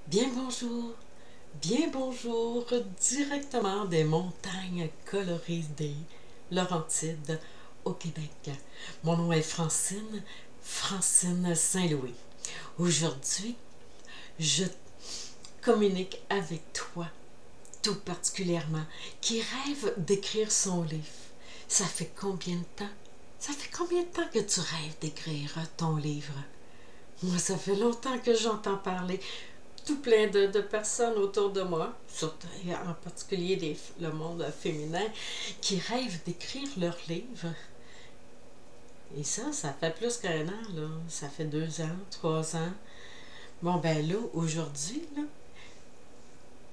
Bien bonjour, directement des montagnes colorées des Laurentides au Québec. Mon nom est Francine Saint-Louis. Aujourd'hui, je communique avec toi, tout particulièrement, qui rêve d'écrire son livre. Ça fait combien de temps? Ça fait combien de temps que tu rêves d'écrire ton livre? Moi, ça fait longtemps que j'entends parler tout plein de personnes autour de moi, surtout, en particulier le monde féminin, qui rêvent d'écrire leur livre. Et ça fait plus qu'un an, là. Ça fait 2 ans, 3 ans. Bon, ben là, aujourd'hui, là,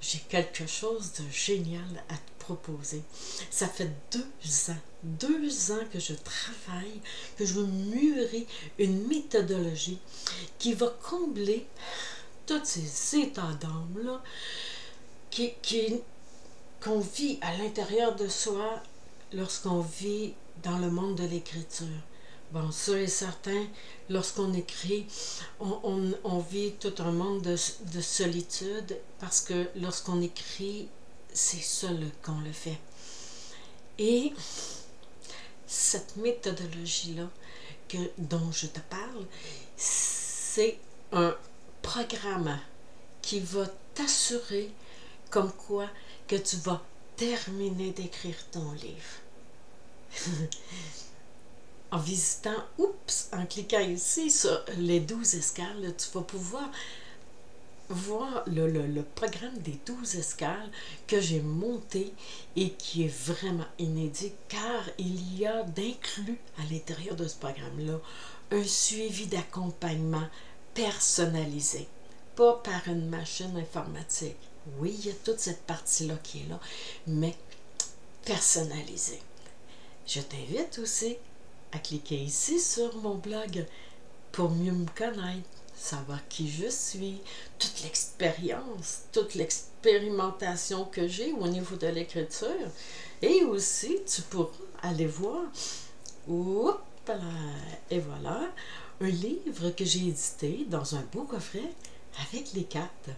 j'ai quelque chose de génial à te proposer. Ça fait 2 ans que je travaille, que je mûris une méthodologie qui va combler tous ces états d'âme-là qui, qu'on vit à l'intérieur de soi lorsqu'on vit dans le monde de l'écriture. Bon, ça est certain, lorsqu'on écrit, on vit tout un monde de solitude parce que lorsqu'on écrit, c'est seul qu'on le fait. Et cette méthodologie-là dont je te parle, c'est un programme qui va t'assurer comme quoi que tu vas terminer d'écrire ton livre. En cliquant ici sur les 12 escales, tu vas pouvoir voir le programme des 12 escales que j'ai monté et qui est vraiment inédit car il y a d'inclus à l'intérieur de ce programme-là un suivi d'accompagnement personnalisé, pas par une machine informatique. Oui, il y a toute cette partie-là qui est là, mais personnalisée. Je t'invite aussi à cliquer ici sur mon blog pour mieux me connaître, savoir qui je suis, toute l'expérimentation que j'ai au niveau de l'écriture. Et aussi, tu pourras aller voir, et voilà, un livre que j'ai édité dans un beau coffret avec les cartes.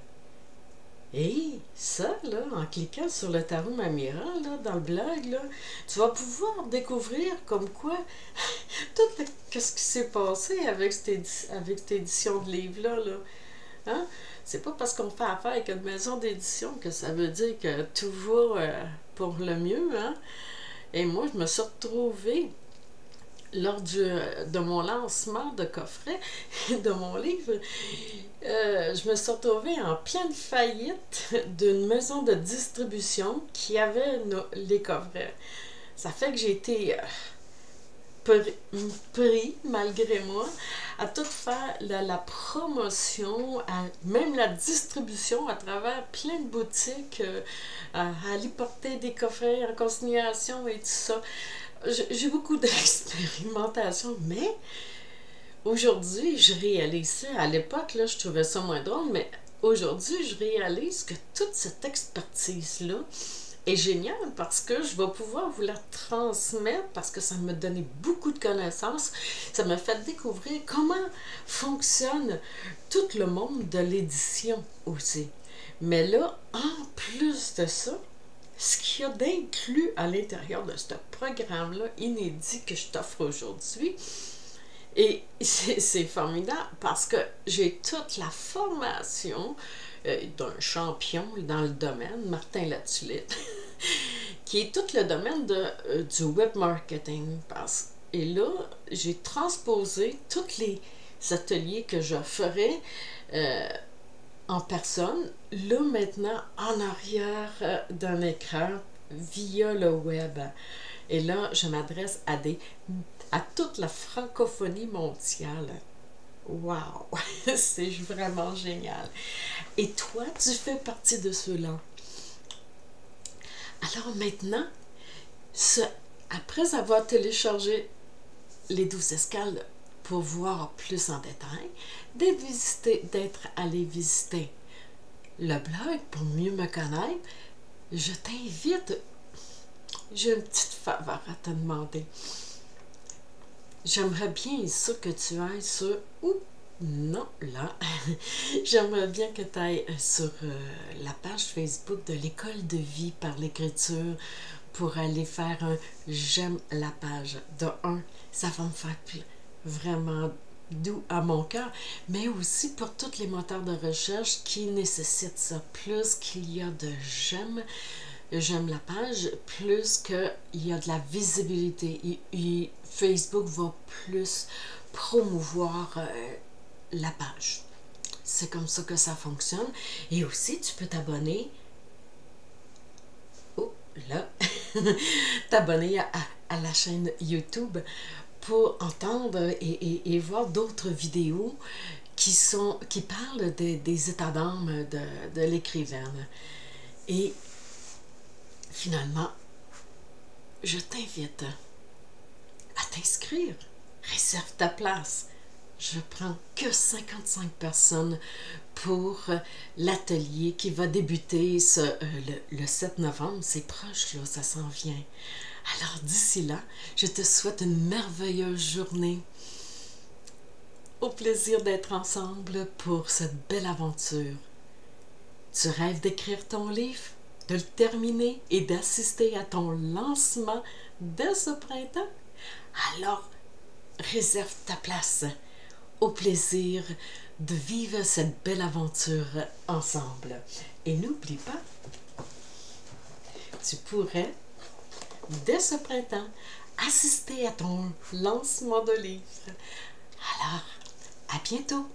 Et ça, là, en cliquant sur le tarot Mamira, là, dans le blog, là, tu vas pouvoir découvrir comme quoi qu'est-ce qui s'est passé avec cette édition de livre-là. Là. Hein? C'est pas parce qu'on fait affaire avec une maison d'édition que ça veut dire que tout va pour le mieux. Hein? Et moi, je me suis retrouvée lors de mon lancement de coffret de mon livre, je me suis retrouvée en pleine faillite d'une maison de distribution qui avait les coffrets. Ça fait que j'ai été pris, malgré moi, à tout faire la promotion, même la distribution à travers plein de boutiques, à aller porter des coffrets en consignation et tout ça. J'ai beaucoup d'expérimentation, mais aujourd'hui, je réalise ça. À l'époque, là, je trouvais ça moins drôle, mais aujourd'hui, je réalise que toute cette expertise-là est géniale parce que je vais pouvoir vous la transmettre parce que ça me donnait beaucoup de connaissances. Ça m'a fait découvrir comment fonctionne tout le monde de l'édition aussi. Mais là, en plus de ça, ce qu'il y a d'inclus à l'intérieur de ce programme-là inédit que je t'offre aujourd'hui, et c'est formidable parce que j'ai toute la formation d'un champion dans le domaine, Martin Latulippe, qui est tout le domaine du web marketing. Et là, j'ai transposé tous les ateliers que je ferais en personne, là maintenant en arrière d'un écran via le web. Et là, je m'adresse à toute la francophonie mondiale. Wow! C'est vraiment génial. Et toi, tu fais partie de ceux-là. Alors maintenant, après avoir téléchargé les 12 escales pour voir plus en détail, d'être allé visiter le blog pour mieux me connaître, je t'invite, j'ai une petite faveur à te demander. J'aimerais bien ça que tu ailles sur Non, là, j'aimerais bien que tu ailles sur la page Facebook de l'École de vie par l'écriture pour aller faire un j'aime la page. De un, ça va me faire vraiment doux à mon cœur, mais aussi pour tous les moteurs de recherche qui nécessitent ça. Plus qu'il y a de j'aime la page, plus qu'il y a de la visibilité. Facebook va plus promouvoir la page. C'est comme ça que ça fonctionne. Et aussi, tu peux t'abonner. Oh, là. T'abonner à la chaîne YouTube pour entendre et voir d'autres vidéos qui parlent des états d'âme de l'écrivaine. Et finalement, je t'invite à t'inscrire. Réserve ta place. Je prends que 55 personnes pour l'atelier qui va débuter le 7 novembre. C'est proche, là, ça s'en vient. Alors d'ici là, je te souhaite une merveilleuse journée. Au plaisir d'être ensemble pour cette belle aventure. Tu rêves d'écrire ton livre, de le terminer et d'assister à ton lancement dès ce printemps? Alors, réserve ta place. Au plaisir de vivre cette belle aventure ensemble. Et n'oublie pas, tu pourrais, dès ce printemps, assister à ton lancement de livre. Alors, à bientôt!